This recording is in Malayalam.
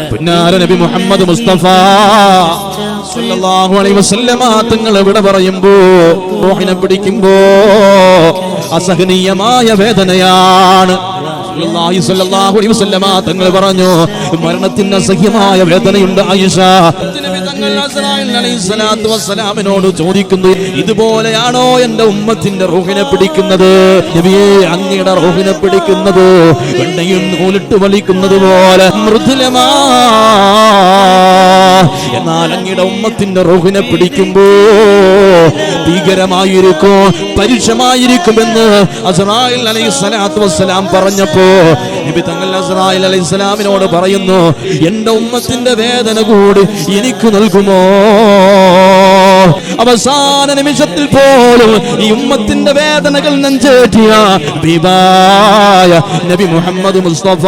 പുന്നാര നബി മുഹമ്മദ് മുസ്തഫ സല്ലല്ലാഹു അലൈഹി വസല്ലമ തങ്ങൾ ഇവിടെ പറയുമ്പോ റൂഹിനെ പിടിക്കുമ്പോ അസഹനീയമായ വേദനയാണ്. സല്ലല്ലാഹു അലൈഹി വസല്ലമ തങ്ങൾ പറഞ്ഞു, മരണത്തിന് അസഹ്യമായ വേദനയുണ്ട് ആയിഷ. നബി തങ്ങൾ അസ്രായിൽ അലൈഹിസ്സലാത്തു വസ്സലാമിനോട് ചോദിക്കുന്നു, ഇതുപോലെയാണോ എന്റെ ഉമ്മത്തിന്റെ റൂഹിനെ പിടിക്കുന്നത്? നബിയേ, അങ്ങയുടെ റൂഹിനെ പിടിക്കുന്നത് വെണ്ണയും നൂലിട്ട് വലിക്കുന്നത് പോലെ മൃദുലമാ. എന്നാൽ അങ്ങയുടെ ഉമ്മത്തിന്റെ റൂഹിനെ പിടിക്കുമ്പോ ഭീകരമായിരിക്കും, പരുഷമായിരിക്കുമെന്ന് അസ്രായിൽ അലൈഹിസ്സലാത്തു വസ്സലാം പറഞ്ഞപ്പോ നബി തങ്ങൾ അസ്രായിൽ അലൈഹിസ്സലാമിനോട് പറയുന്നു, എന്റെ ഉമ്മത്തിന്റെ വേദന കൂടി എനിക്ക് നൽകുമോ? അവസാന നിമിഷത്തിൽ പോലും ഈ ഉമ്മത്തിന്റെ വേദനകൾ നെഞ്ചേറ്റിയ ഹബീബായ നബി മുഹമ്മദ് മുസ്തഫ